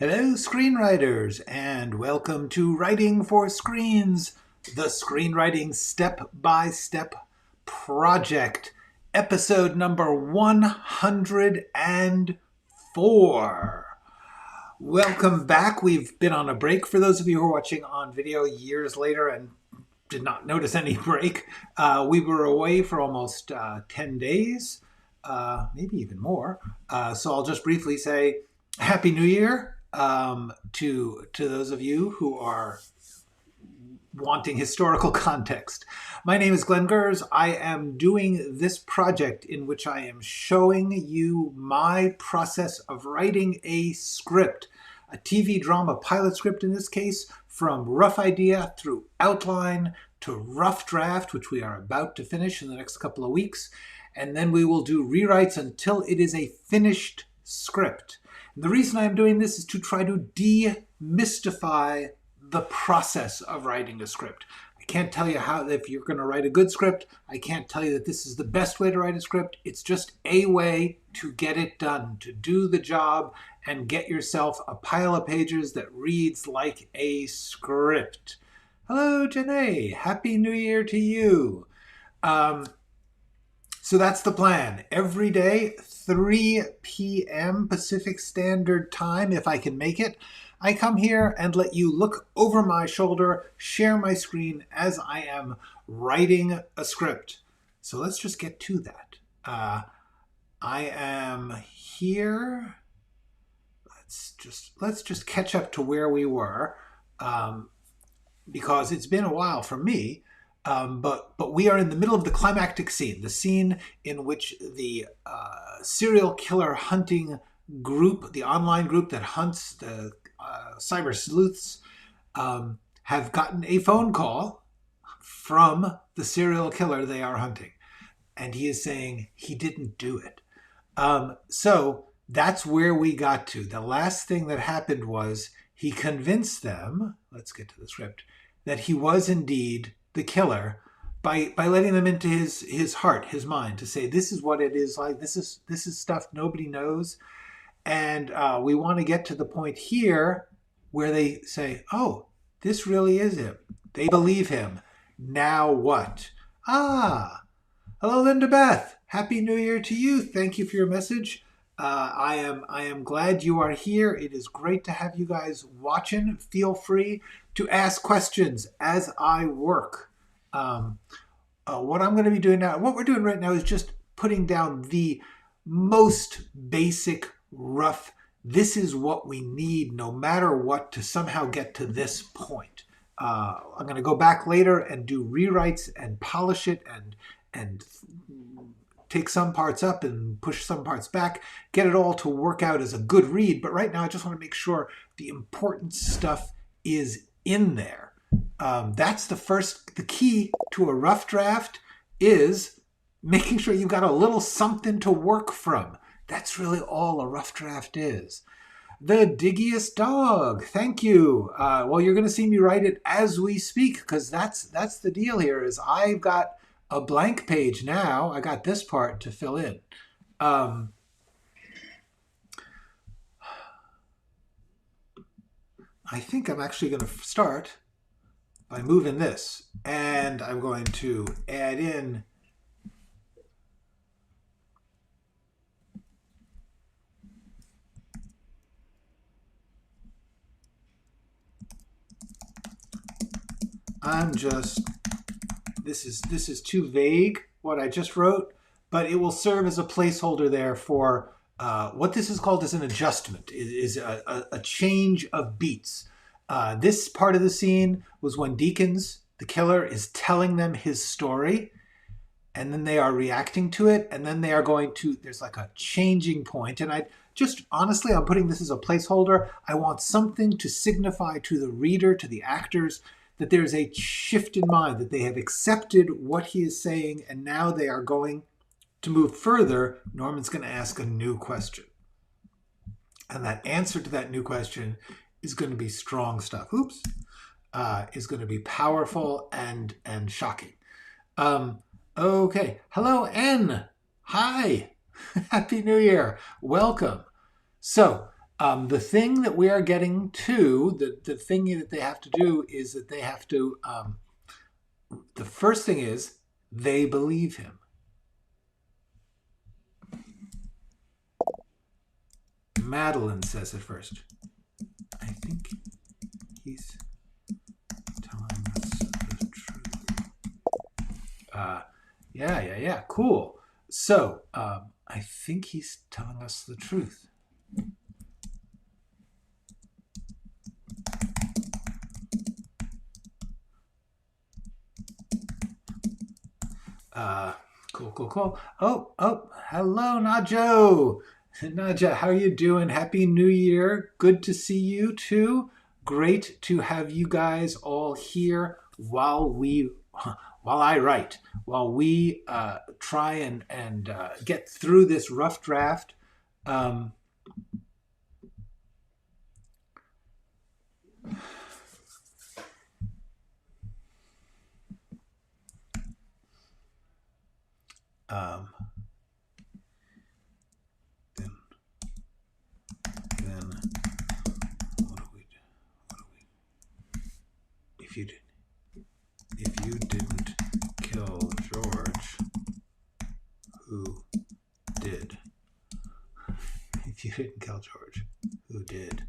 Hello, screenwriters, and welcome to Writing for Screens, the screenwriting step-by-step project, episode number 104. Welcome back. We've been on a break for those of you who are watching on video years later and did not notice any break. We were away for almost 10 days, maybe even more. So I'll just briefly say Happy New Year. To those of you who are wanting historical context. My name is Glenn Gers. I am doing this project in which I am showing you my process of writing a script, a TV drama pilot script in this case, from rough idea through outline to rough draft, which we are about to finish in the next couple of weeks. And then we will do rewrites until it is a finished script. The reason I'm doing this is to try to demystify the process of writing a script. I can't tell you how, if you're going to write a good script, I can't tell you that this is the best way to write a script. It's just a way to get it done, to do the job and get yourself a pile of pages that reads like a script. Hello, Janae. Happy New Year to you. So that's the plan. Every day, 3 p.m. Pacific Standard Time, if I can make it, I come here and let you look over my shoulder, share my screen as I am writing a script. So let's just get to that. I am here. Let's just catch up to where we were, because it's been a while for me. But we are in the middle of the climactic scene, the scene in which the serial killer hunting group, the online group that hunts the cyber sleuths, have gotten a phone call from the serial killer they are hunting. And he is saying he didn't do it. So that's where we got to. The last thing that happened was he convinced them, let's get to the script, that he was indeed the killer by letting them into his heart, his mind, to say, this is what it is like. This is stuff nobody knows. And we want to get to the point here where they say, oh, this really is him. They believe him. Now what? Hello, Linda Beth. Happy New Year to you. Thank you for your message. I am glad you are here. It is great to have you guys watching. Feel free to ask questions as I work. What I'm going to be doing now, what we're doing right now is just putting down the most basic, rough, this is what we need no matter what to somehow get to this point. I'm going to go back later and do rewrites and polish it and take some parts up and push some parts back, get it all to work out as a good read. But right now I just want to make sure the important stuff is in there. That's the key to a rough draft is making sure you've got a little something to work from. That's really all a rough draft is. The diggiest dog, thank you. Well, you're going to see me write it as we speak, because that's the deal here is I've got a blank page now. I got this part to fill in. I think I'm actually going to start by moving this, and I'm going to add in this is too vague what I just wrote, but it will serve as a placeholder there for what this is called as an adjustment, is a change of beats. This part of the scene was when Deakins, the killer, is telling them his story, and then they are reacting to it, and then they are going to, there's like a changing point, and honestly, I'm putting this as a placeholder. I want something to signify to the reader, to the actors, that there's a shift in mind, that they have accepted what he is saying, and now they are going to move further. Norman's going to ask a new question. And that answer to that new question is going to be strong stuff. Is going to be powerful and shocking. Okay. Hello, N. Hi. Happy New Year. Welcome. So The thing that we are getting to, the thing that they have to do is that they have to, the first thing is they believe him. Madeline says it first. I think he's telling us the truth. Yeah. Cool. So, I think he's telling us the truth. Cool. Oh, hello, Najo. Naja, how are you doing? Happy New Year. Good to see you too. Great to have you guys all here while I write, while we try and get through this rough draft. Then what do we do? If you didn't kill George, who did? If you didn't kill George, who did?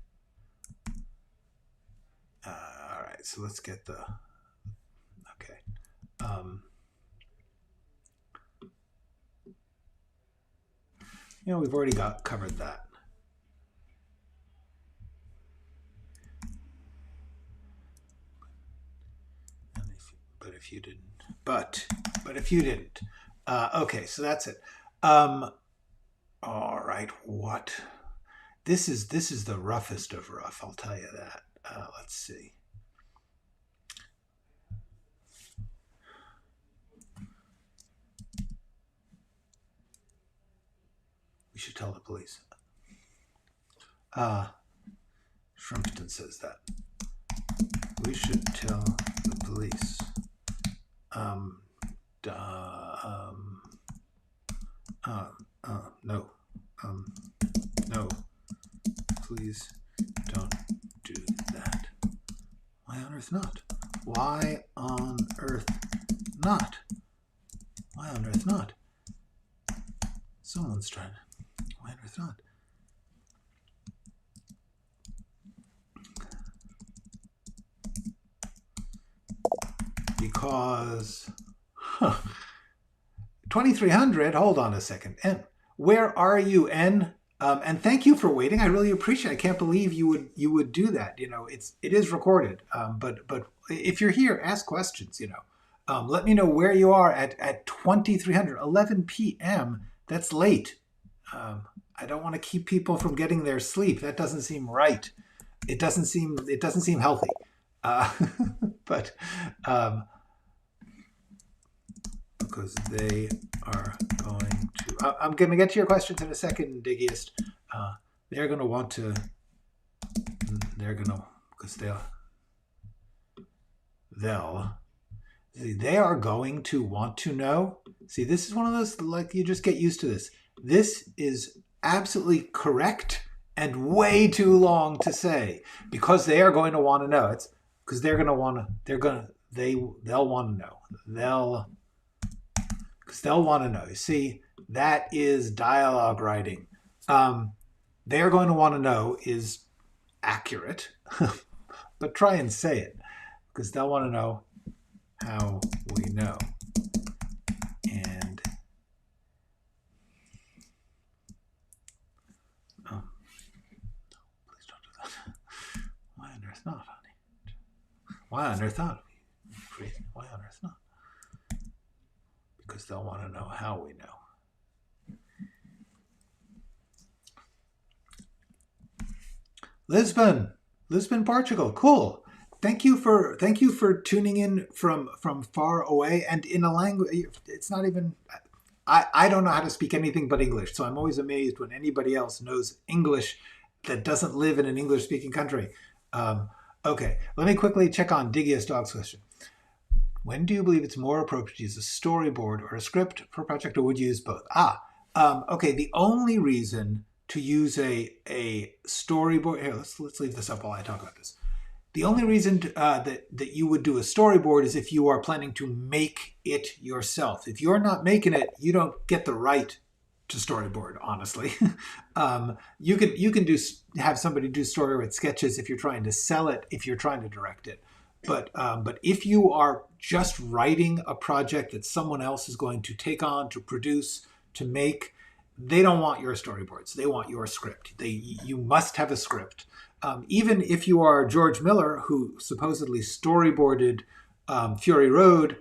All right, so let's get the okay. We've already covered that. But if you didn't. Okay, so that's it. All right, what? This is the roughest of rough, I'll tell you that. Let's see. We should tell the police. Shrimpton says that. We should tell the police. No. Please don't do that. Why on earth not? Why on earth not? Why on earth not? Someone's trying. Why on earth not? Because 2300, hold on a second. N, where are you, N? And thank you for waiting. I really appreciate it. I can't believe you would do that. It is recorded. But if you're here, ask questions, let me know where you are at 2300, 11 p.m. That's late. I don't want to keep people from getting their sleep. That doesn't seem right. It doesn't seem healthy. But because they are going to, I'm going to get to your questions in a second, Diggiest. They're going to want to, because they are going to want to know. See, this is one of those, like, you just get used to this. This is absolutely correct and way too long to say, because they are going to want to know. It's because they'll want to know. They'll want to know. You see, that is dialogue writing. They are going to want to know is accurate, but try and say it, because they'll want to know how we know. And please don't do that. Why on earth not, honey? Why on earth not? Why on earth not? Because they'll want to know how we know. Lisbon, Portugal. Cool. Thank you for tuning in from far away and in a language. It's not even. I don't know how to speak anything but English, so I'm always amazed when anybody else knows English that doesn't live in an English-speaking country. Okay, let me quickly check on Diggiest Dog's question. When do you believe it's more appropriate to use a storyboard or a script for a project, or would you use both? Okay, the only reason to use a storyboard. Here, let's leave this up while I talk about this. The only reason that you would do a storyboard is if you are planning to make it yourself. If you're not making it, you don't get the right to storyboard, honestly. You can have somebody do storyboard sketches if you're trying to sell it, if you're trying to direct it. But if you are just writing a project that someone else is going to take on, to produce, to make, they don't want your storyboards. They want your script. You must have a script. Even if you are George Miller, who supposedly storyboarded Fury Road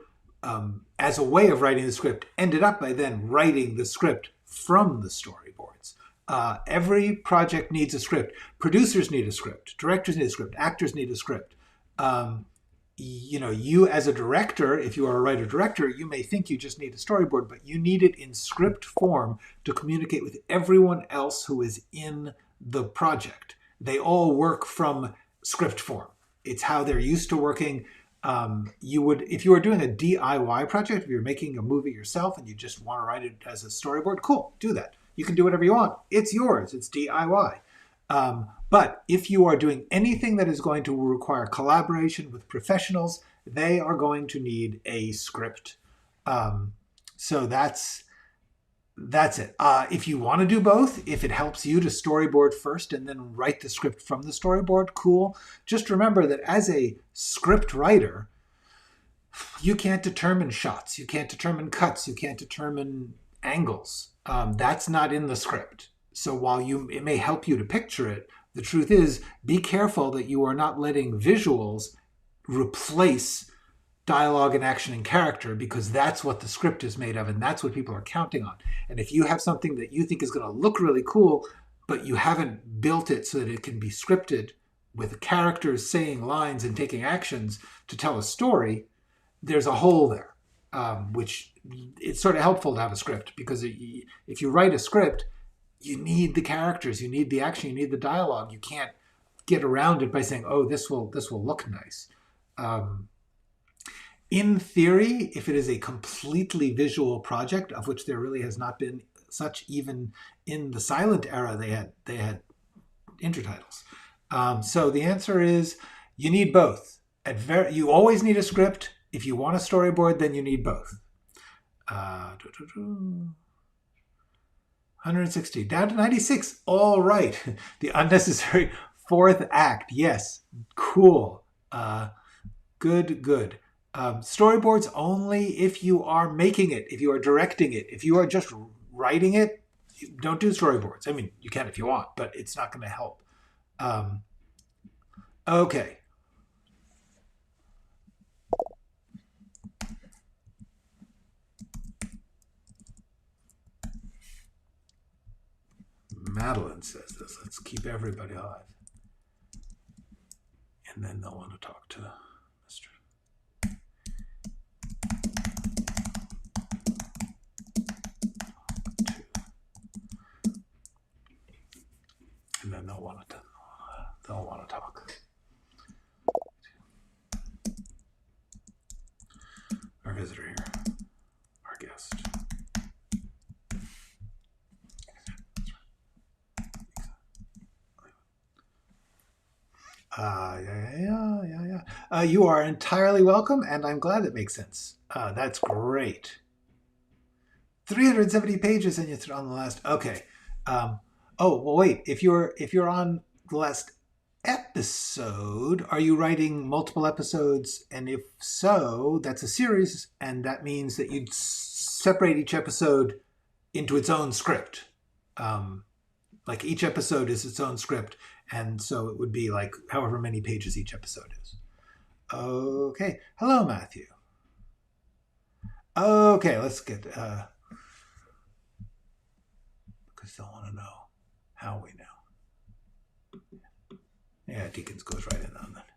as a way of writing the script, ended up by then writing the script from the storyboards. Every project needs a script. Producers need a script. Directors need a script. Actors need a script. You as a director, if you are a writer-director, you may think you just need a storyboard, but you need it in script form to communicate with everyone else who is in the project. They all work from script form. It's how they're used to working. If you are doing a DIY project, if you're making a movie yourself and you just want to write it as a storyboard, cool, do that. You can do whatever you want. It's yours. It's DIY. But if you are doing anything that is going to require collaboration with professionals, they are going to need a script. So that's it. If you want to do both, if it helps you to storyboard first and then write the script from the storyboard, cool. Just remember that as a script writer, you can't determine shots, you can't determine cuts, you can't determine angles. That's not in the script. So while it may help you to picture it, the truth is, be careful that you are not letting visuals replace dialogue and action and character, because that's what the script is made of and that's what people are counting on. And if you have something that you think is going to look really cool, but you haven't built it so that it can be scripted with characters saying lines and taking actions to tell a story, there's a hole there, which it's sort of helpful to have a script, because if you write a script, you need the characters, you need the action, you need the dialogue. You can't get around it by saying, oh, this will look nice. In theory, if it is a completely visual project, of which there really has not been such even in the silent era, they had intertitles. So the answer is you need both. You always need a script. If you want a storyboard, then you need both. 160, down to 96. All right. The unnecessary fourth act. Yes. Cool. Good. Storyboards only if you are making it, if you are directing it. If you are just writing it, don't do storyboards. I mean, you can if you want, but it's not going to help. Okay. Madeline says this. Let's keep everybody alive. And then they'll want to talk to Mr. And then they'll want to talk. Our visitor here, our guest. Yeah. You are entirely welcome, and I'm glad it makes sense. That's great. 370 pages, and you're on the last. Okay. Oh well, wait. If you're on the last episode, are you writing multiple episodes? And if so, that's a series, and that means that you'd separate each episode into its own script. Like each episode is its own script. And so it would be like however many pages each episode is. Okay. Hello, Matthew. Okay, let's get... because they'll want to know how we know. Yeah, Deacons goes right in on that.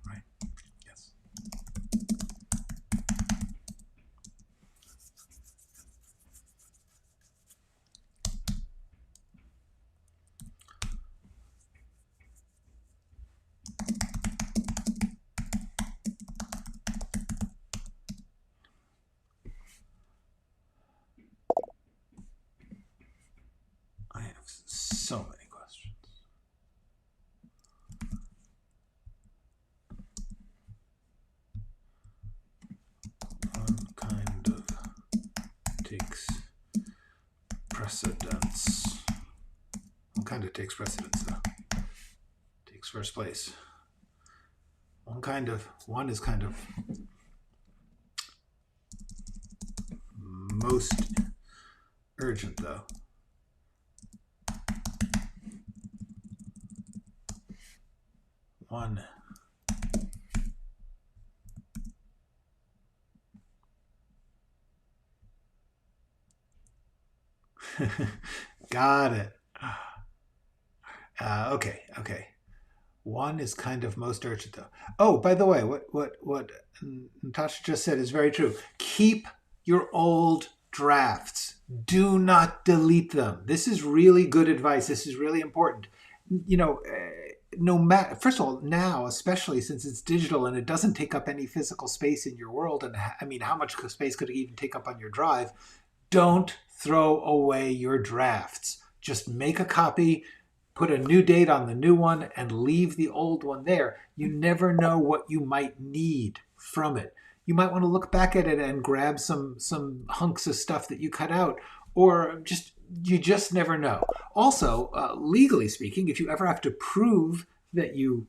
Right? Yes. So many questions. One kind of takes precedence. One kind of takes precedence, though. Takes first place. One is kind of most urgent, though. One. Got it. Okay. One is kind of most urgent, though. Oh, by the way, what Natasha just said is very true. Keep your old drafts. Do not delete them. This is really good advice. This is really important. You know, no matter, first of all, now, especially since it's digital and it doesn't take up any physical space in your world, and I mean, how much space could it even take up on your drive? Don't throw away your drafts. Just make a copy, put a new date on the new one, and leave the old one there. You never know what you might need from it. You might want to look back at it and grab some hunks of stuff that you cut out, or you just never know. Also, legally speaking, if you ever have to prove that you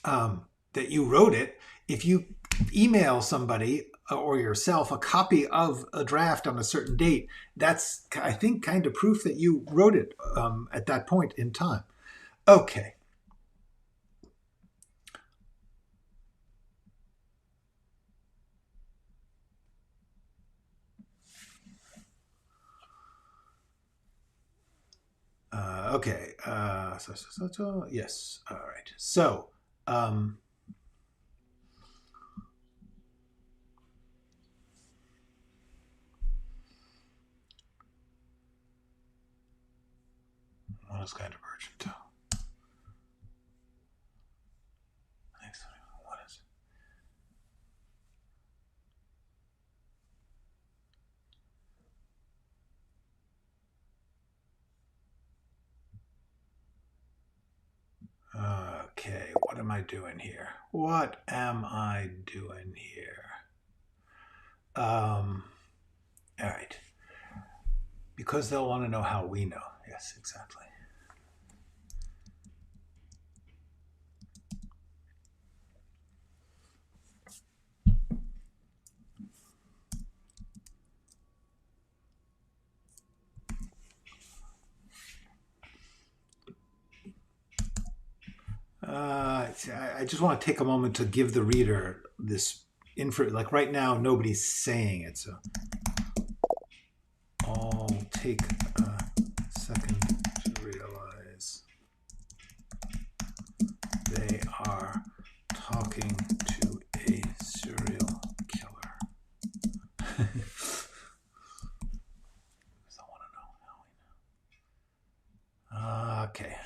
wrote it, if you email somebody or yourself a copy of a draft on a certain date, that's, I think, kind of proof that you wrote it at that point in time. Okay. Okay. Yes. All right. So, one is kind of urgent, too. What is it? Okay, what am I doing here? What am I doing here? All right. Because they'll want to know how we know. Yes, exactly. I just want to take a moment to give the reader this info. Like right now, nobody's saying it, so I'll take a second to realize they are talking to a serial killer. I want to know how we know. Okay.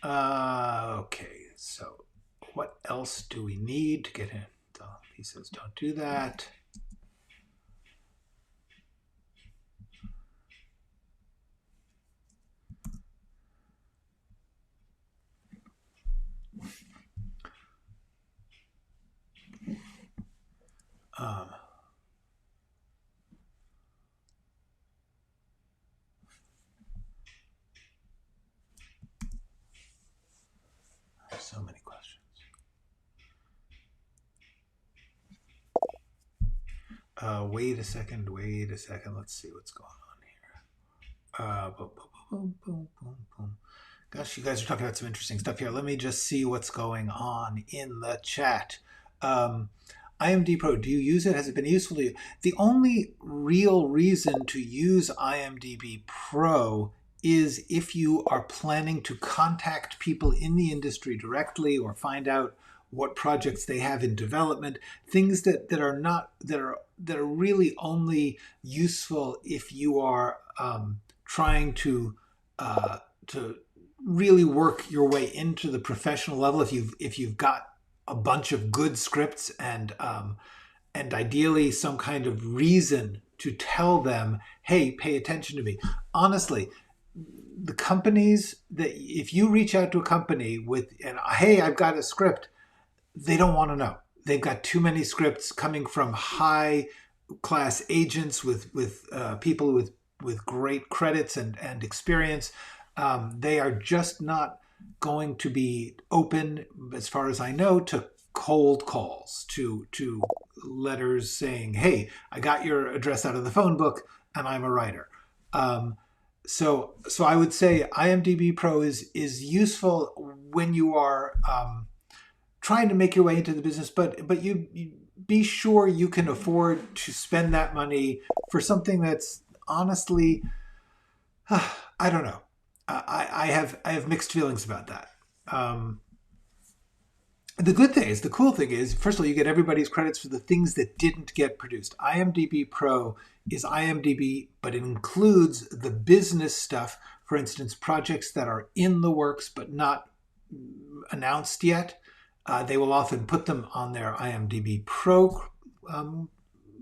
Okay, so what else do we need to get in? So he says, don't do that. So many questions. Wait a second. Let's see what's going on here. Boom, boom, boom, boom, boom. Gosh, you guys are talking about some interesting stuff here. Let me just see what's going on in the chat. IMDb Pro, do you use it? Has it been useful to you? The only real reason to use IMDb Pro is if you are planning to contact people in the industry directly or find out what projects they have in development, things that are really only useful if you are trying to really work your way into the professional level. If you've got a bunch of good scripts and ideally some kind of reason to tell them, hey, pay attention to me. Honestly, the companies that if you reach out to a company with, and hey, I've got a script, they don't want to know. They've got too many scripts coming from high class agents with people with great credits and experience. They are just not going to be open, as far as I know, to cold calls, to letters saying, "Hey, I got your address out of the phone book, and I'm a writer." So I would say IMDb Pro is useful when you are trying to make your way into the business, but you be sure you can afford to spend that money for something that's honestly, I don't know. I have mixed feelings about that. The cool thing is, first of all, you get everybody's credits for the things that didn't get produced. IMDb Pro is IMDb, but it includes the business stuff. For instance, projects that are in the works but not announced yet. They will often put them on their IMDb Pro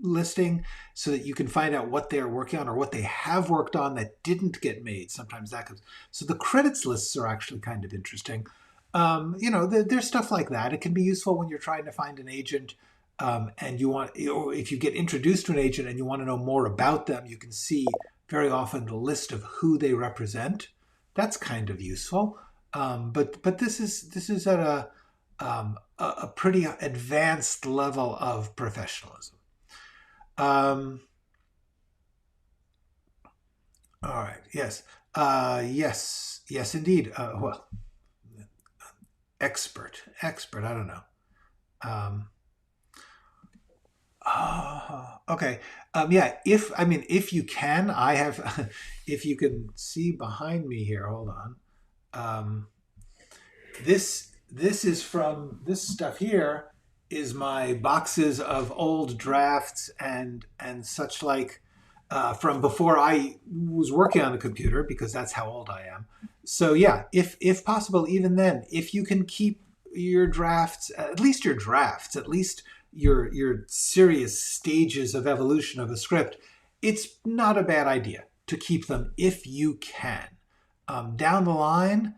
listing so that you can find out what they are working on or what they have worked on that didn't get made. Sometimes that comes. So the credits lists are actually kind of interesting. There's stuff like that. It can be useful when you're trying to find an agent and you want, or if you get introduced to an agent and you want to know more about them, you can see very often the list of who they represent. That's kind of useful. But this is at a pretty advanced level of professionalism. All right. Yes. Yes, indeed. Well, expert. I don't know. Okay. Yeah. If you can, I have. If you can see behind me here, hold on. This is from this stuff here is my boxes of old drafts and such like from before I was working on the computer, because that's how old I am. So yeah, if possible, even then, if you can keep your drafts, at least your serious stages of evolution of a script, it's not a bad idea to keep them if you can. Down the line,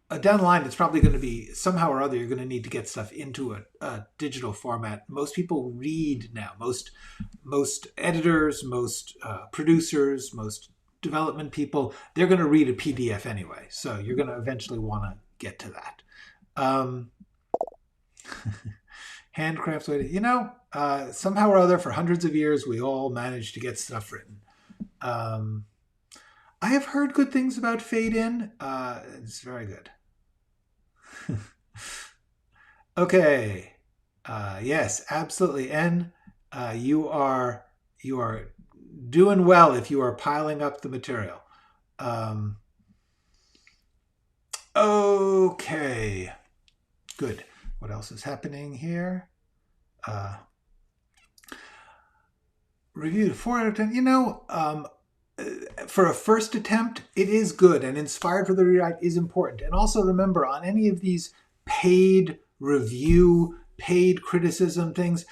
it's probably going to be somehow or other you're going to need to get stuff into a digital format. Most people read now. Most editors, most producers, most development people, they're going to read a PDF anyway. So you're going to eventually want to get to that. Handcrafts way to, somehow or other for hundreds of years, we all managed to get stuff written. I have heard good things about Fade In. It's very good. Okay. Yes, absolutely. N, you are doing well if you are piling up the material. Okay. Good. What else is happening here? Reviewed 4 out of 10. For a first attempt, it is good, and inspired for the rewrite is important. And also remember, on any of these paid review, paid criticism things,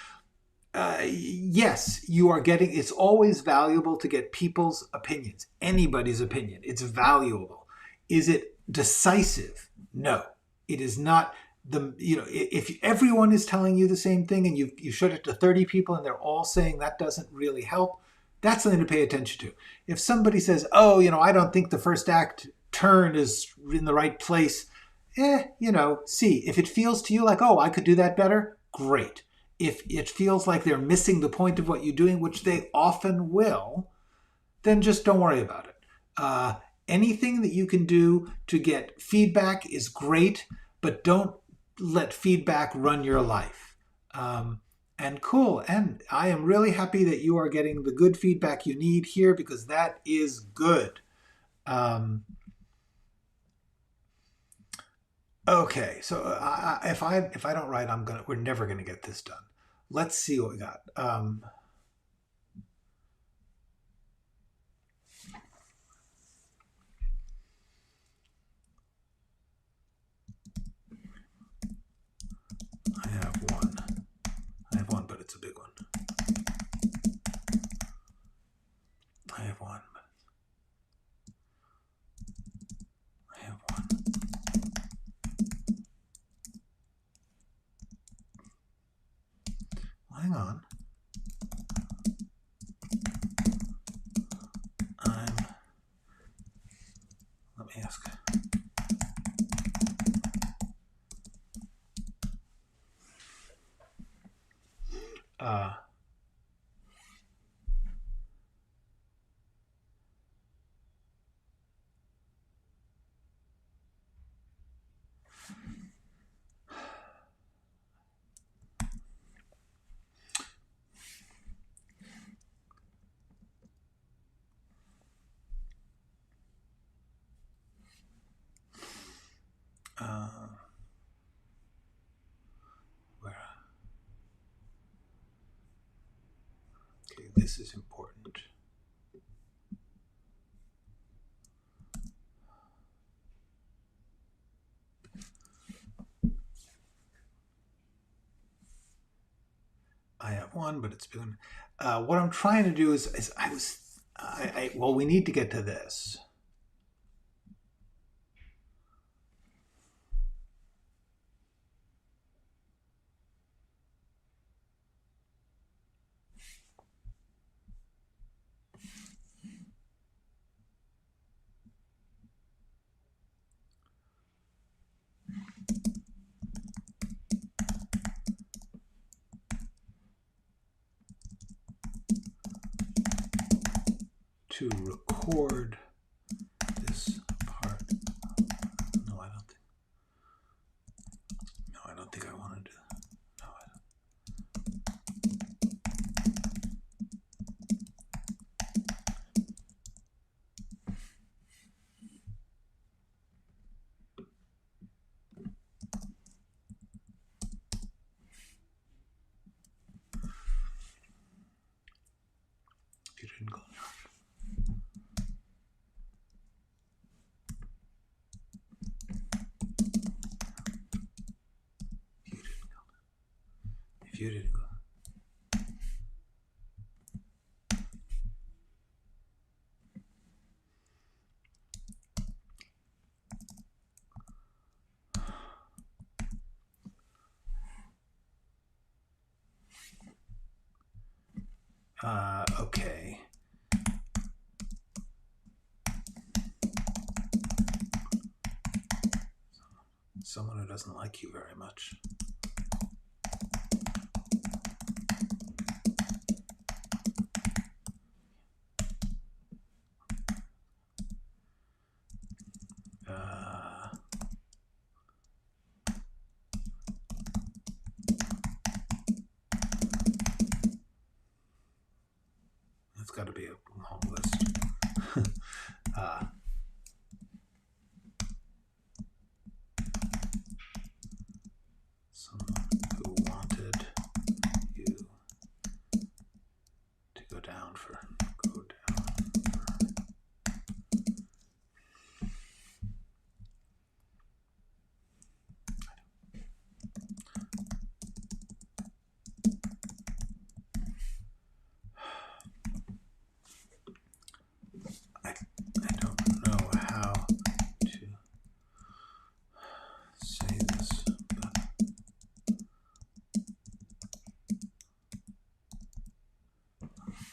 yes, you are getting, it's always valuable to get people's opinions, anybody's opinion. It's valuable. Is it decisive? No, it is not. If everyone is telling you the same thing and you showed it to 30 people and they're all saying that doesn't really help, that's something to pay attention to. If somebody says, oh, I don't think the first act turn is in the right place, see. If it feels to you like, oh, I could do that better, great. If it feels like they're missing the point of what you're doing, which they often will, then just don't worry about it. Anything that you can do to get feedback is great, but don't let feedback run your life. And cool. And I am really happy that you are getting the good feedback you need here, because that is good. Okay. So if I don't write, we're never gonna get this done. Let's see what we got. Where? Okay, this is important. I have one, but it's been. What I'm trying to do is well, we need to get to this. To record this part. No, I don't think. No, I don't think I want to do that. No, I don't. You didn't go. If you didn't go. Okay. Someone who doesn't like you very much. That's got to be a long list. Someone who wanted you to go down for. I don't know how to say this, but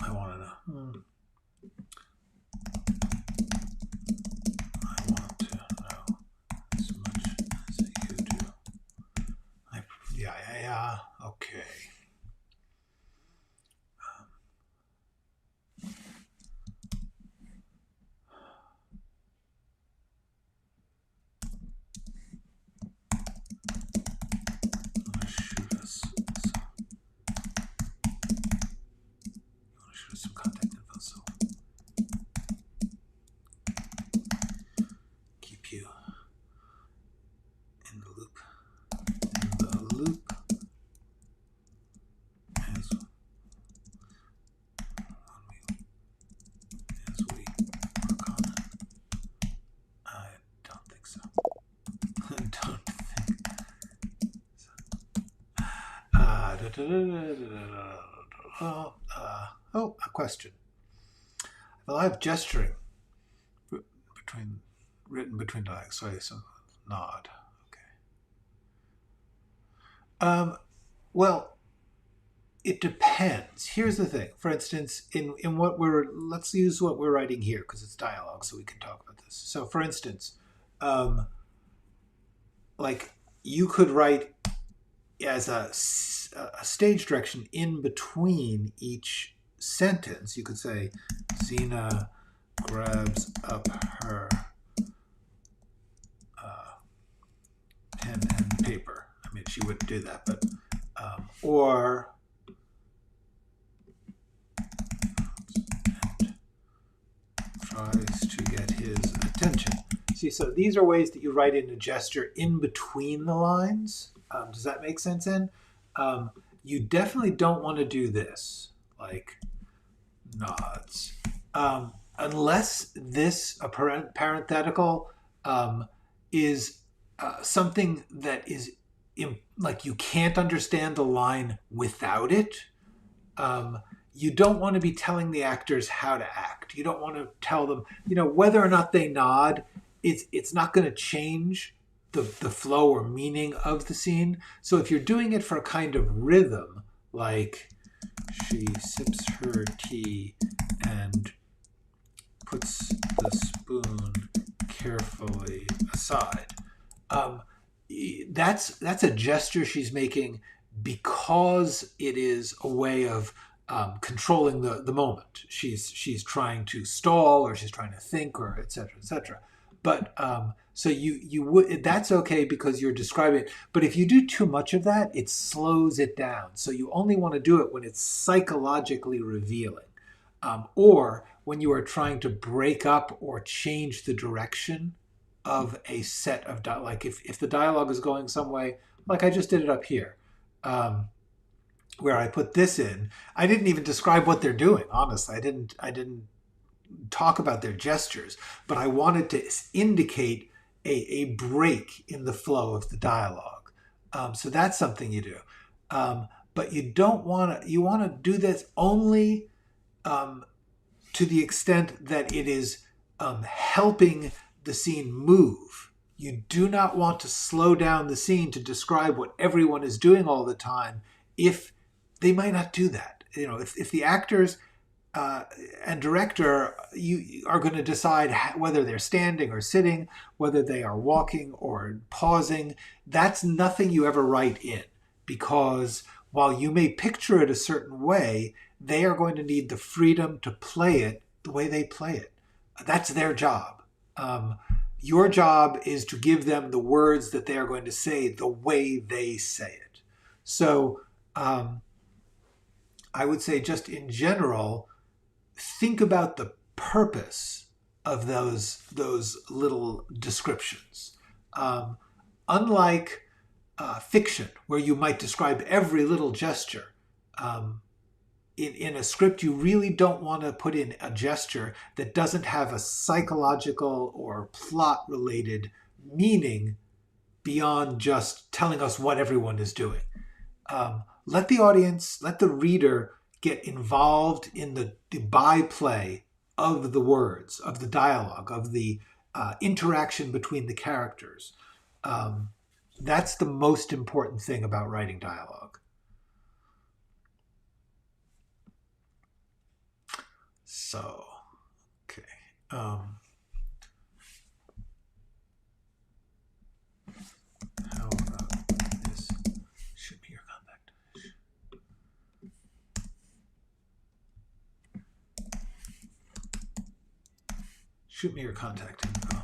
I want to know. I want to know as much as you do. Yeah, okay. Some contact info, so keep you in the loop. As we work on it. I don't think so. I don't think so. Oh, a question. Well, I have gesturing written between diagonals. Sorry, so nod. Okay. Well, it depends. Here's the thing. For instance, in what let's use what we're writing here because it's dialogue, so we can talk about this. So, for instance, like you could write as a stage direction in between each sentence. You could say, Xena grabs up her pen and paper. I mean, she wouldn't do that, but or and tries to get his attention. See, so these are ways that you write in a gesture in between the lines. Does that make sense, Anne? You definitely don't want to do this, like nods. Unless this, a parenthetical, is something that is like you can't understand the line without it. You don't want to be telling the actors how to act. You don't want to tell them, whether or not they nod, it's not going to change the flow or meaning of the scene. So if you're doing it for a kind of rhythm, like she sips her tea and puts the spoon carefully aside, that's a gesture she's making because it is a way of controlling the moment. She's trying to stall, or she's trying to think, or et cetera, et cetera. But so you would, that's okay because you're describing it. But if you do too much of that, it slows it down. So you only want to do it when it's psychologically revealing, or when you are trying to break up or change the direction of a set of dialogue. Like if the dialogue is going some way, like I just did it up here, where I put this in. I didn't even describe what they're doing. Honestly, I didn't talk about their gestures, but I wanted to indicate a break in the flow of the dialogue. So that's something you do. But you don't want to. You want to do this only to the extent that it is helping the scene move. You do not want to slow down the scene to describe what everyone is doing all the time, if they might not do that. If the actors and director you are going to decide whether they're standing or sitting, whether they are walking or pausing, that's nothing you ever write in, because while you may picture it a certain way, they are going to need the freedom to play it the way they play it. That's their job. Your job is to give them the words that they are going to say the way they say it. So I would say, just in general, think about the purpose of those little descriptions. Unlike fiction, where you might describe every little gesture, in a script, you really don't want to put in a gesture that doesn't have a psychological or plot-related meaning beyond just telling us what everyone is doing. Let the audience, let the reader get involved in the byplay of the words, of the dialogue, of the interaction between the characters. That's the most important thing about writing dialogue. So, okay. How about this? Shoot me your contact. Shoot me your contact info.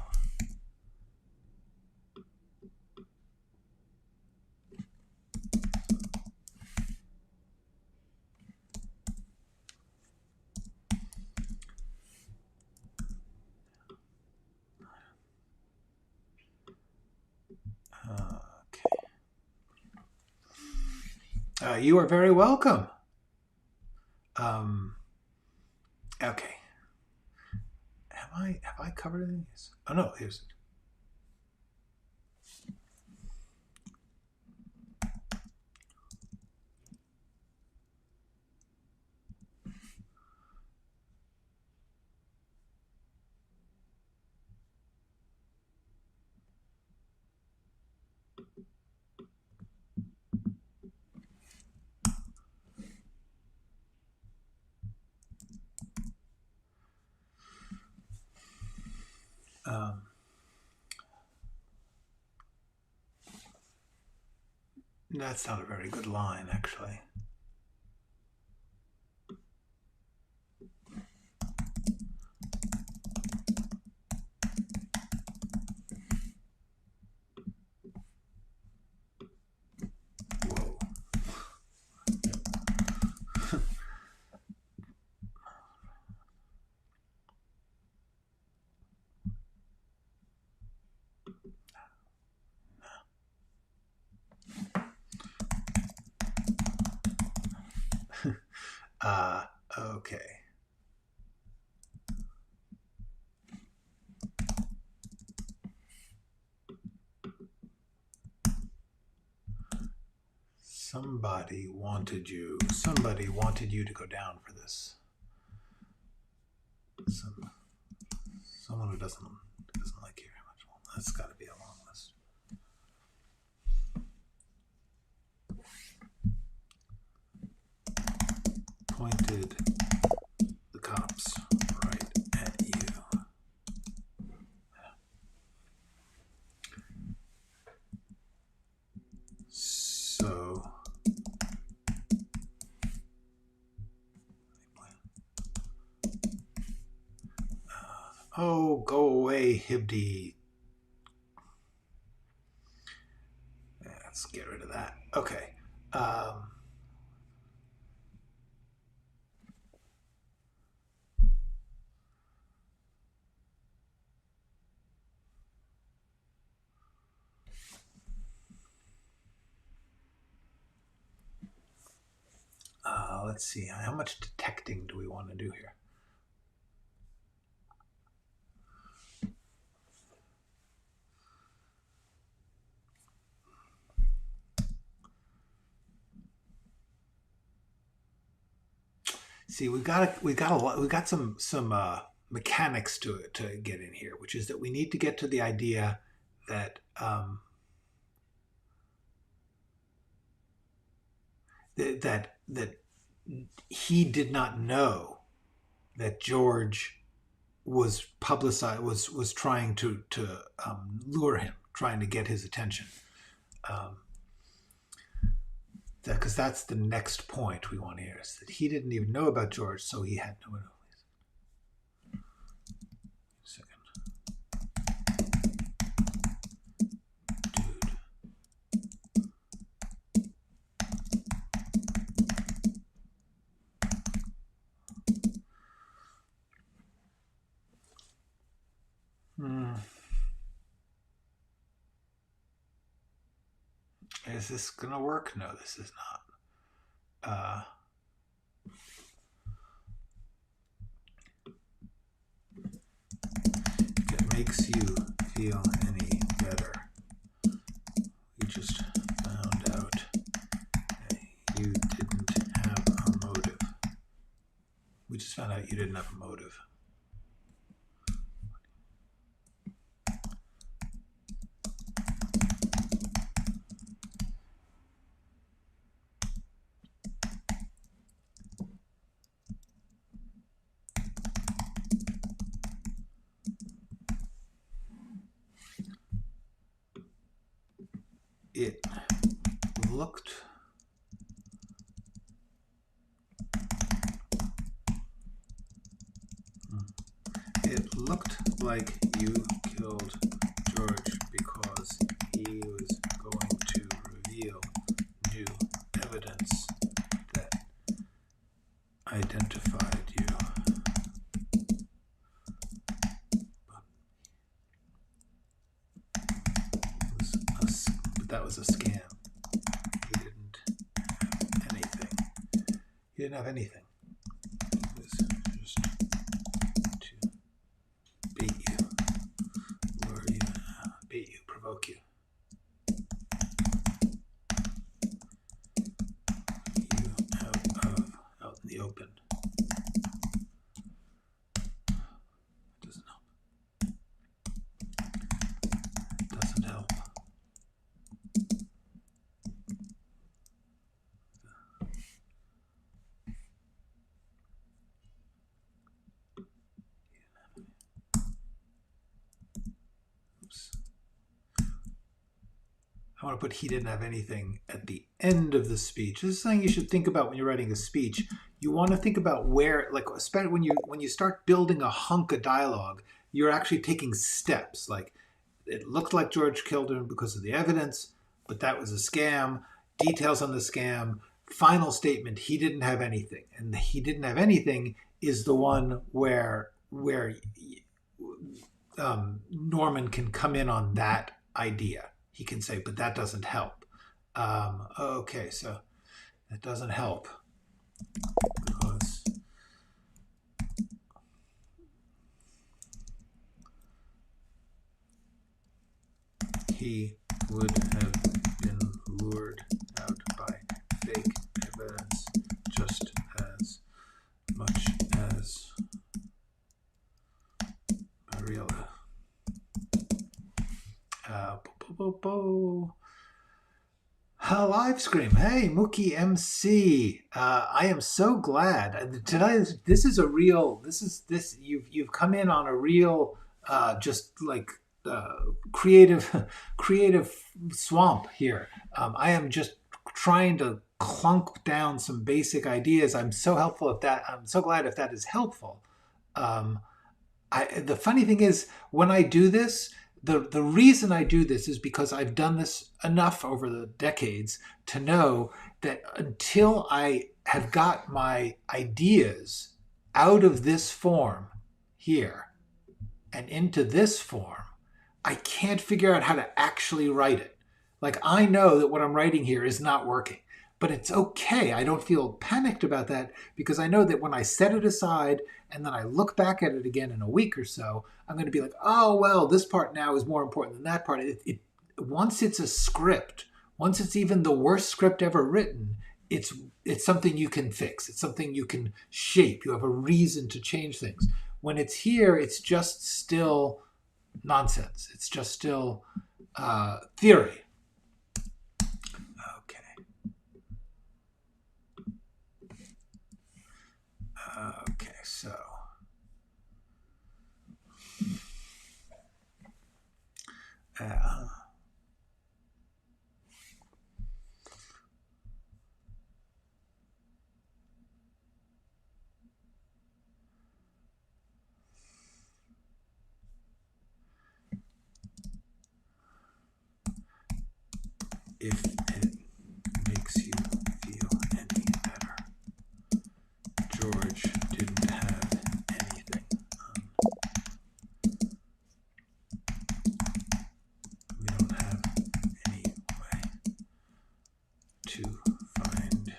You are very welcome. Okay. Have I covered anything? Oh no, here's it. That's not a very good line, actually. Whoa. Okay. Somebody wanted you to go down for this. Someone who doesn't like you very much. Well, that's got to be a long list. Pointed the cops right at you. So oh, go away, Hibdi. Let's get rid of that. Okay. Let's see. How much detecting do we want to do here? See, we got some mechanics to get in here, which is that we need to get to the idea that that he did not know that George was was trying to lure him, trying to get his attention. Because that's the next point we want to hear, is that he didn't even know about George, so he had no idea. Is this gonna work? No, this is not. If it makes you feel any better, we just found out you didn't have a motive. We just found out you didn't have a motive. It looked like you killed George because he was going to reveal new evidence that identified you. But that was a scam. He didn't have anything. He didn't have anything. It was just to bait you, lure you, bait you, provoke you. You out in the open. It doesn't help. It doesn't help. I want to put he didn't have anything at the end of the speech. This is something you should think about when you're writing a speech. You want to think about where, like, especially when you start building a hunk of dialogue, you're actually taking steps. Like, it looked like George killed him because of the evidence, but that was a scam. Details on the scam. Final statement, he didn't have anything. And the he didn't have anything is the one where Norman can come in on that idea. He can say, but that doesn't help. Okay, so that doesn't help. because he would have been lured out by fake evidence just as much as a real. Live stream. Hey, Mookie MC. I am so glad tonight. This is a real. This you've come in on a real, just like creative swamp here. I am just trying to clunk down some basic ideas. I'm so glad if that is helpful. The funny thing is, when I do this, the reason I do this is because I've done this enough over the decades to know that until I have got my ideas out of this form here and into this form, I can't figure out how to actually write it. Like, I know that what I'm writing here is not working, but it's okay. I don't feel panicked about that because I know that when I set it aside and then I look back at it again in a week or so, I'm going to be like, oh, well, this part now is more important than that part. Once it's a script, once it's even the worst script ever written, it's something you can fix. It's something you can shape. You have a reason to change things. When it's here, it's just still nonsense. It's just still theory. Okay, so if it makes you feel any better, George didn't have anything. We don't have any way to find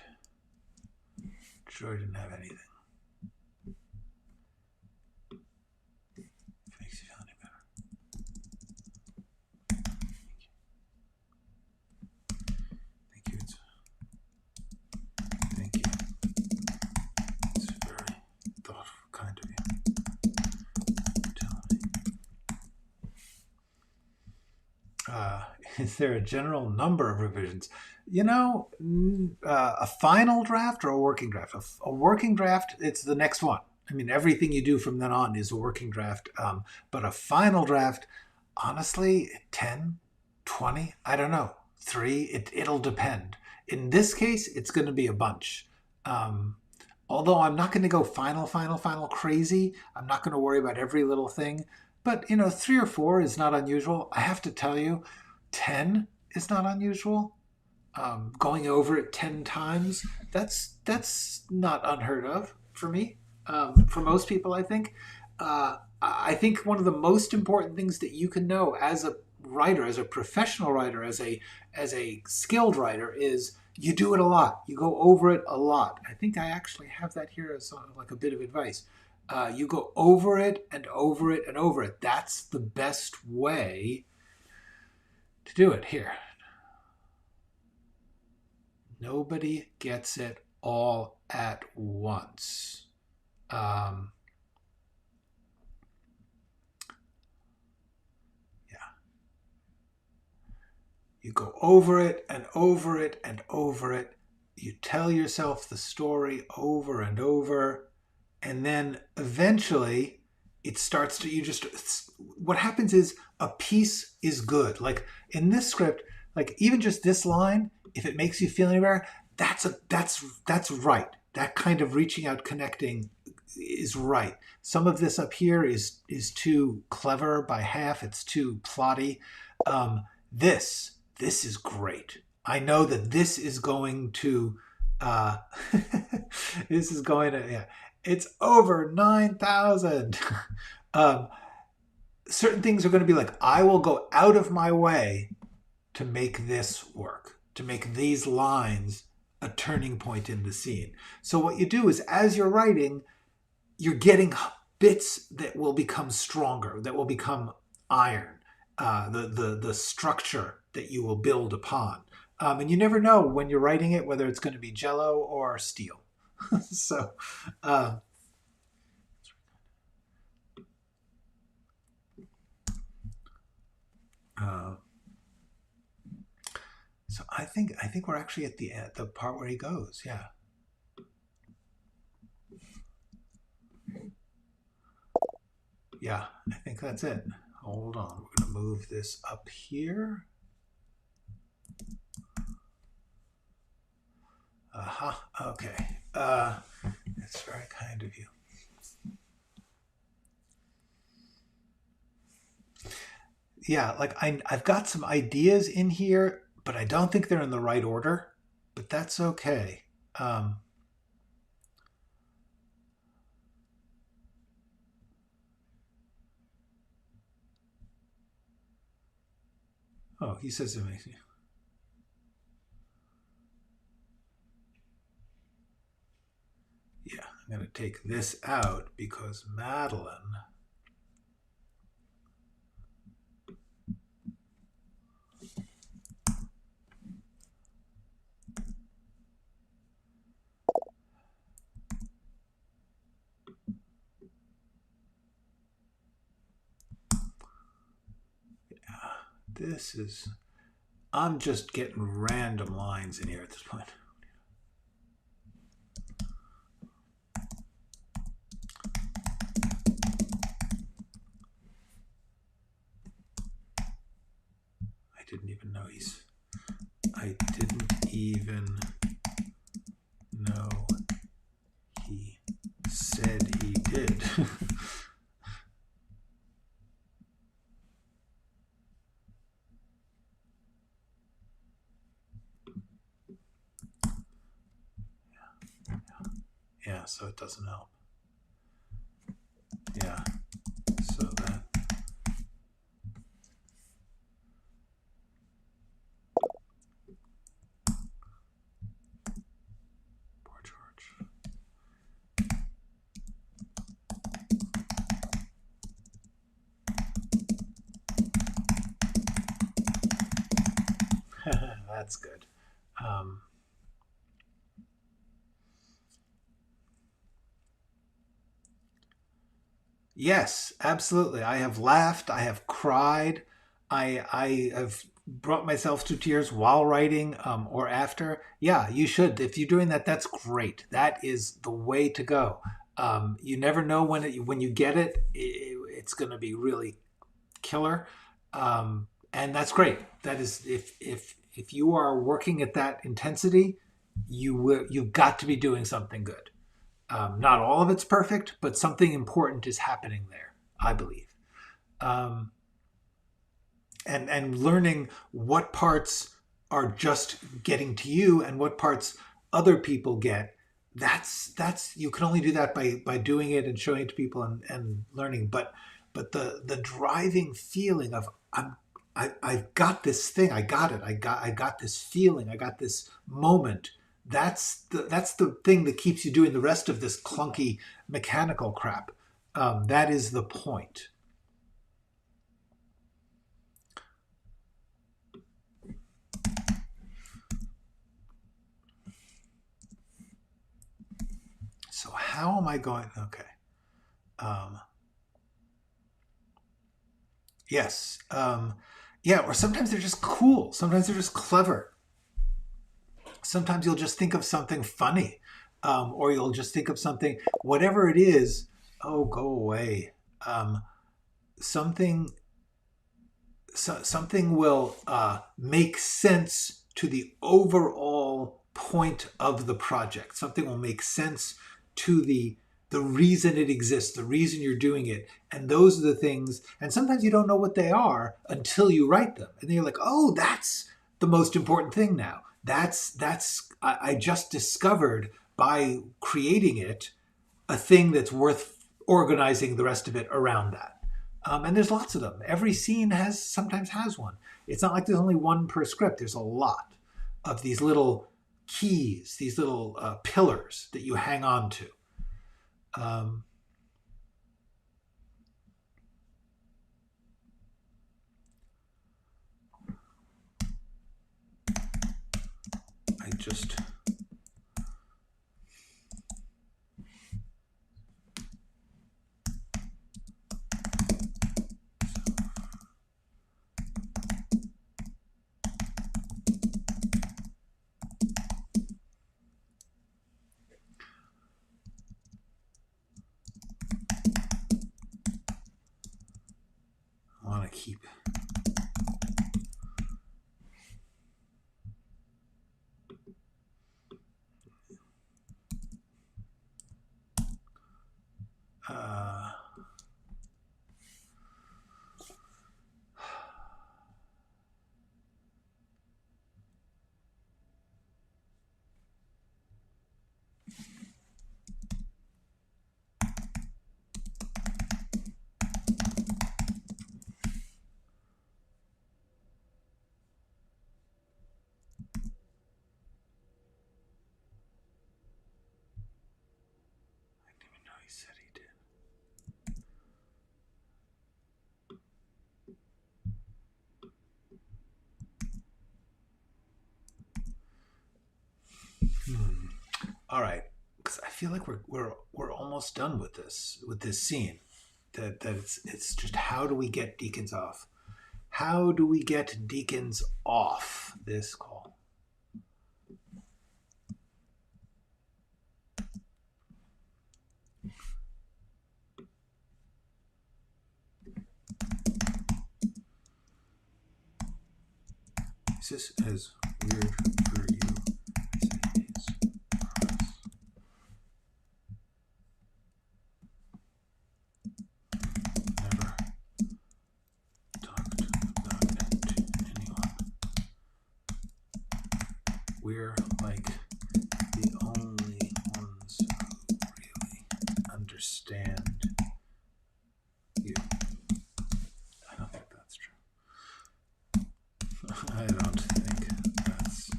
George didn't have anything. Makes you feel any better. Thank you. Thank you. It's very thoughtful, kind of you. Tell me. Is there a general number of revisions? You know, a final draft or a working draft? A working draft, it's the next one. I mean, everything you do from then on is a working draft. But a final draft, honestly, 10, 20, I don't know, 3, it'll depend. In this case, it's going to be a bunch. Although I'm not going to go final crazy. I'm not going to worry about every little thing. But, 3 or 4 is not unusual. I have to tell you, 10 is not unusual. Going over it 10 times, that's not unheard of for me. For most people, I think. I think one of the most important things that you can know as a writer, as a professional writer, as a skilled writer, is you do it a lot. You go over it a lot. I think I actually have that here as like a bit of advice. You go over it and over it and over it. That's the best way to do it here. Nobody gets it all at once. You go over it and over it and over it. You tell yourself the story over and over. And then eventually it starts to, what happens is a piece is good. Like in this script, like even just this line, if it makes you feel any better, that's right. That kind of reaching out, connecting is right. Some of this up here is too clever by half. It's too plotty. This is great. I know that this is going to, it's over 9,000. Certain things are going to be like, I will go out of my way to make this work, to make these lines a turning point in the scene. So what you do is, as you're writing, you're getting bits that will become stronger, that will become iron, the structure that you will build upon. And you never know when you're writing it whether it's going to be jello or steel. So, uh, uh, so I think we're actually at the part where he goes. Yeah. Yeah, I think that's it. Hold on, we're going to move this up here. Okay. That's very kind of you. Yeah, like I've got some ideas in here, but I don't think they're in the right order. But that's okay. Um, oh, he says it makes me. Yeah, I'm going to take this out because Madeline. This is, I'm just getting random lines in here at this point. I didn't even know he said he did. Yeah, so it doesn't help. Yeah, so that. Poor George. That's good. Yes, absolutely. I have laughed. I have cried. I have brought myself to tears while writing or after. Yeah, you should. If you're doing that, that's great. That is the way to go. You never know when you get it's going to be really killer, and that's great. That is, if you are working at that intensity, you've got to be doing something good. Not all of it's perfect, but something important is happening there, I believe. Um, and learning what parts are just getting to you and what parts other people get. That's you can only do that by doing it and showing it to people and learning. But the driving feeling of I've got this thing, I got it, I got this feeling, I got this moment. That's the thing that keeps you doing the rest of this clunky mechanical crap. That is the point. So how am I going? Okay. Um, yes. Yeah. Or sometimes they're just cool. Sometimes they're just clever. Sometimes you'll just think of something funny, or you'll just think of something, whatever it is. Oh, go away. Um, something something will make sense to the overall point of the project. Something will make sense to the reason it exists, the reason you're doing it. And those are the things, and sometimes you don't know what they are until you write them. And then you're like, oh, that's the most important thing now. I just discovered by creating it a thing that's worth organizing the rest of it around that. And there's lots of them. Every scene sometimes has one. It's not like there's only one per script. There's a lot of these little keys, these little pillars that you hang on to. I just... want to keep said he did. All right, because I feel like we're almost done with this scene. That it's just, how do we get Deakins off? How do we get Deakins off this call? Is this as weird for you as it is for us? Never talked about it to anyone. We're like the only ones who really understand you. I don't think that's true. I don't think that's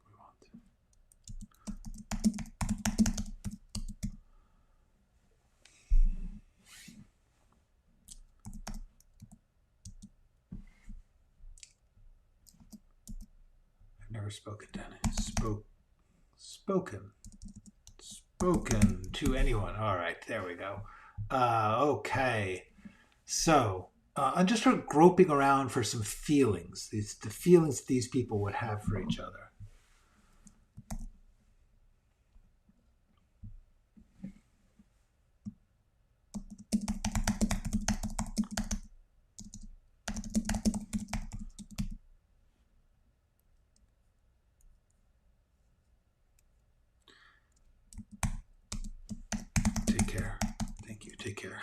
what we want. I've never spoken to spoken to anyone. All right, there we go. Okay, so I'm just sort of groping around for some feelings, the feelings these people would have for each other. Take care. Thank you. Take care.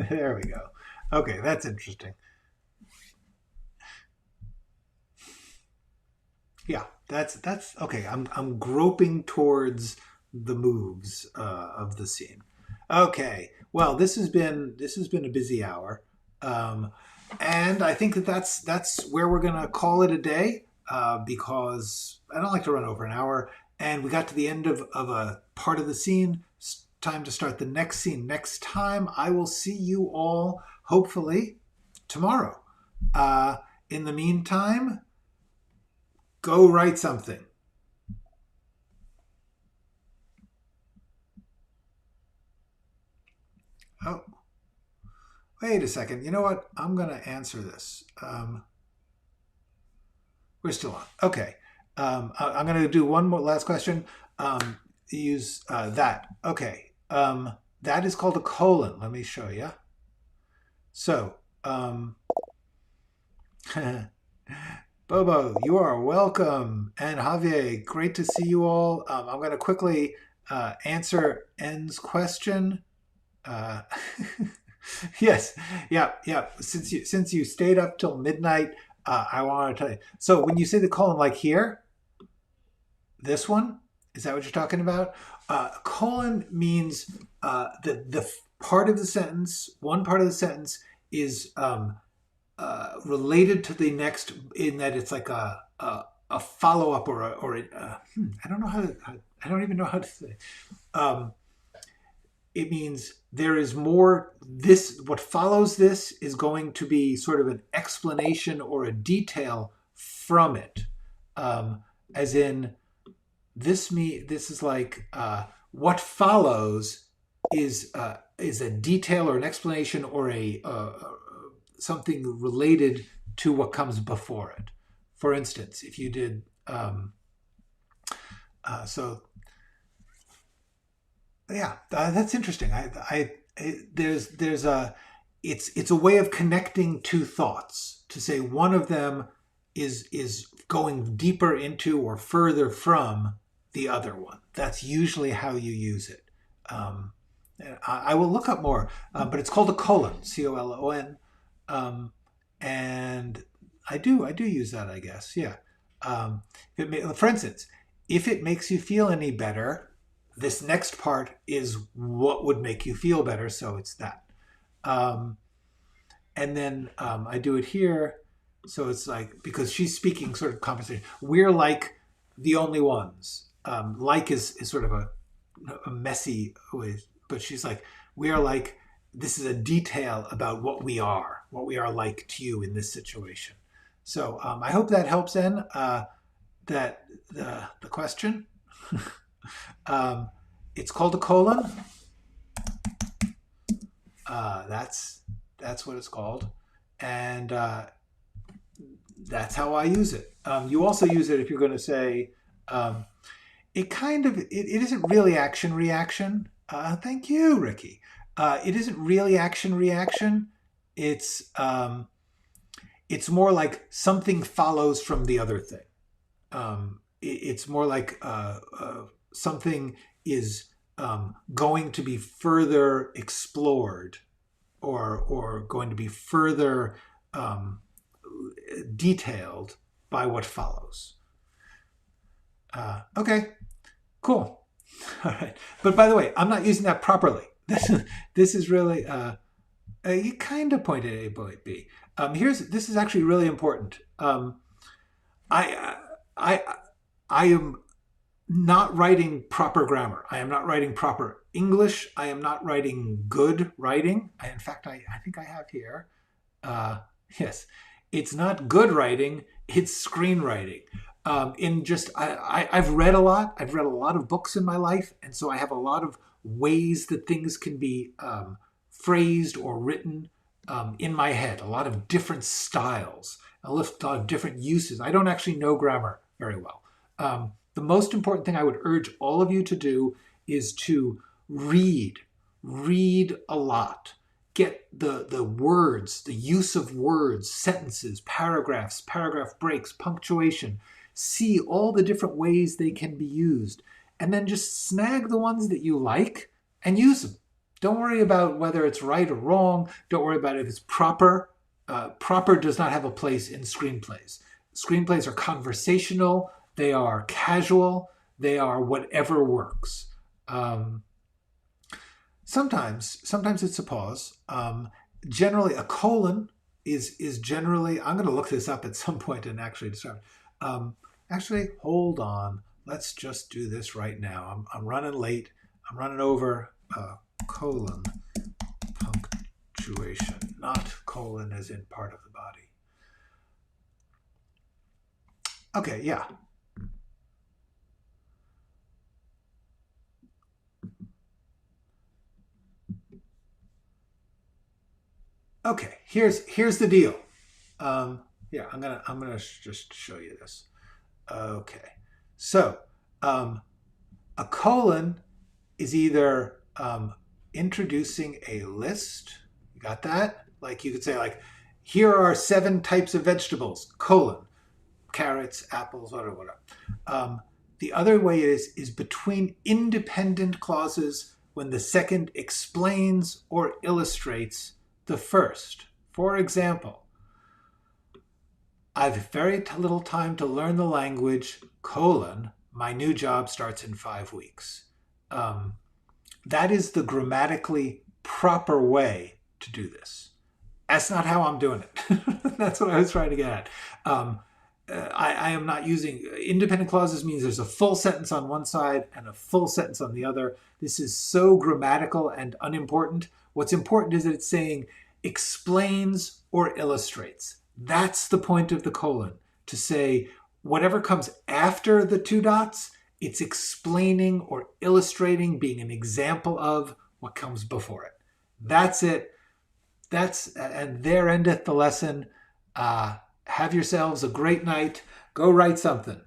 There we go. Okay, that's interesting. Yeah, that's okay. I'm groping towards the moves of the scene. Okay, well, this has been a busy hour, and I think that's where we're gonna call it a day, because I don't like to run over an hour, and we got to the end of a part of the scene. It's time to start the next scene. Next time, I will see you all hopefully tomorrow. In the meantime, go write something. Oh, wait a second. You know what? I'm going to answer this. We're still on. Okay. I'm going to do one more last question. Use that. Okay. That is called a colon. Let me show you. So, Bobo, you are welcome. And Javier, great to see you all. I'm going to quickly answer N's question. Uh, yes, yeah, yeah. Since you stayed up till midnight, I want to tell you. So when you say the colon, like here, this one, is that what you're talking about? Colon means the part of the sentence, one part of the sentence is related to the next, in that it's like a follow up I don't know I don't even know how to say. Um, it means there is more. This, what follows this, is going to be sort of an explanation or a detail from it. As in, this is like what follows is a detail or an explanation or a something related to what comes before it. For instance, if you did so yeah, that's interesting. There's a it's a way of connecting two thoughts, to say one of them is going deeper into or further from the other one. That's usually how you use it. Um, I will look up more, but it's called a colon, colon, and I do use that, I guess. Yeah. For instance, if it makes you feel any better, this next part is what would make you feel better, so it's that. Um, and then I do it here, so it's like, because she's speaking sort of conversation. We're like the only ones. Like is sort of a messy way, but she's like, we are like, this is a detail about what we are like to you in this situation. So I hope that helps, En. That the question. It's called a colon. That's what it's called, and that's how I use it. You also use it if you're going to say it isn't really action reaction. Thank you, Ricky. It isn't really action reaction. It's more like something follows from the other thing. It's more like something is going to be further explored, or going to be further detailed by what follows. Okay, cool. All right. But by the way, I'm not using that properly. This is really you kind of pointed A, point B. This is actually really important. I am not writing proper grammar. I am not writing proper English. I am not writing good writing. In fact, I think I have here. Yes, it's not good writing. It's screenwriting. I've read a lot. I've read a lot of books in my life, and so I have a lot of ways that things can be phrased or written in my head. A lot of different styles, a lot of different uses. I don't actually know grammar very well. The most important thing I would urge all of you to do is to read a lot. Get the words, the use of words, sentences, paragraphs, paragraph breaks, punctuation. See all the different ways they can be used, and then just snag the ones that you like and use them. Don't worry about whether it's right or wrong. Don't worry about if it's proper. Proper does not have a place in screenplays. Screenplays are conversational. They are casual. They are whatever works. Sometimes it's a pause. Generally, a colon is generally. I'm going to look this up at some point and actually describe it. Actually, hold on. Let's just do this right now. I'm running late. I'm running over. Colon, punctuation, not colon as in part of the body. Okay, yeah. Okay, here's the deal. Yeah, I'm gonna just show you this. Okay, so a colon is either introducing a list. You got that? Like you could say, like, here are 7 types of vegetables, colon. carrots, apples, whatever. The other way is between independent clauses when the second explains or illustrates the first. For example, I've very little time to learn the language, my new job starts in 5 weeks. That is the grammatically proper way to do this. That's not how I'm doing it. That's what I was trying to get at. I am not using independent clauses. Means there's a full sentence on one side and a full sentence on the other. This is so grammatical and unimportant. What's important is that it's saying explains or illustrates. That's the point of the colon, to say whatever comes after the 2 dots, it's explaining or illustrating, being an example of what comes before it. That's it. And there endeth the lesson. Have yourselves a great night. Go write something.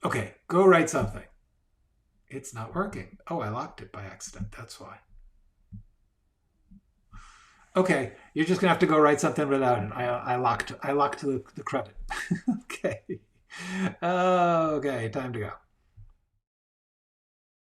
Okay, go write something. It's not working. Oh, I locked it by accident. That's why. Okay, you're just gonna have to go write something without it. I locked the credit. Okay. Okay, time to go.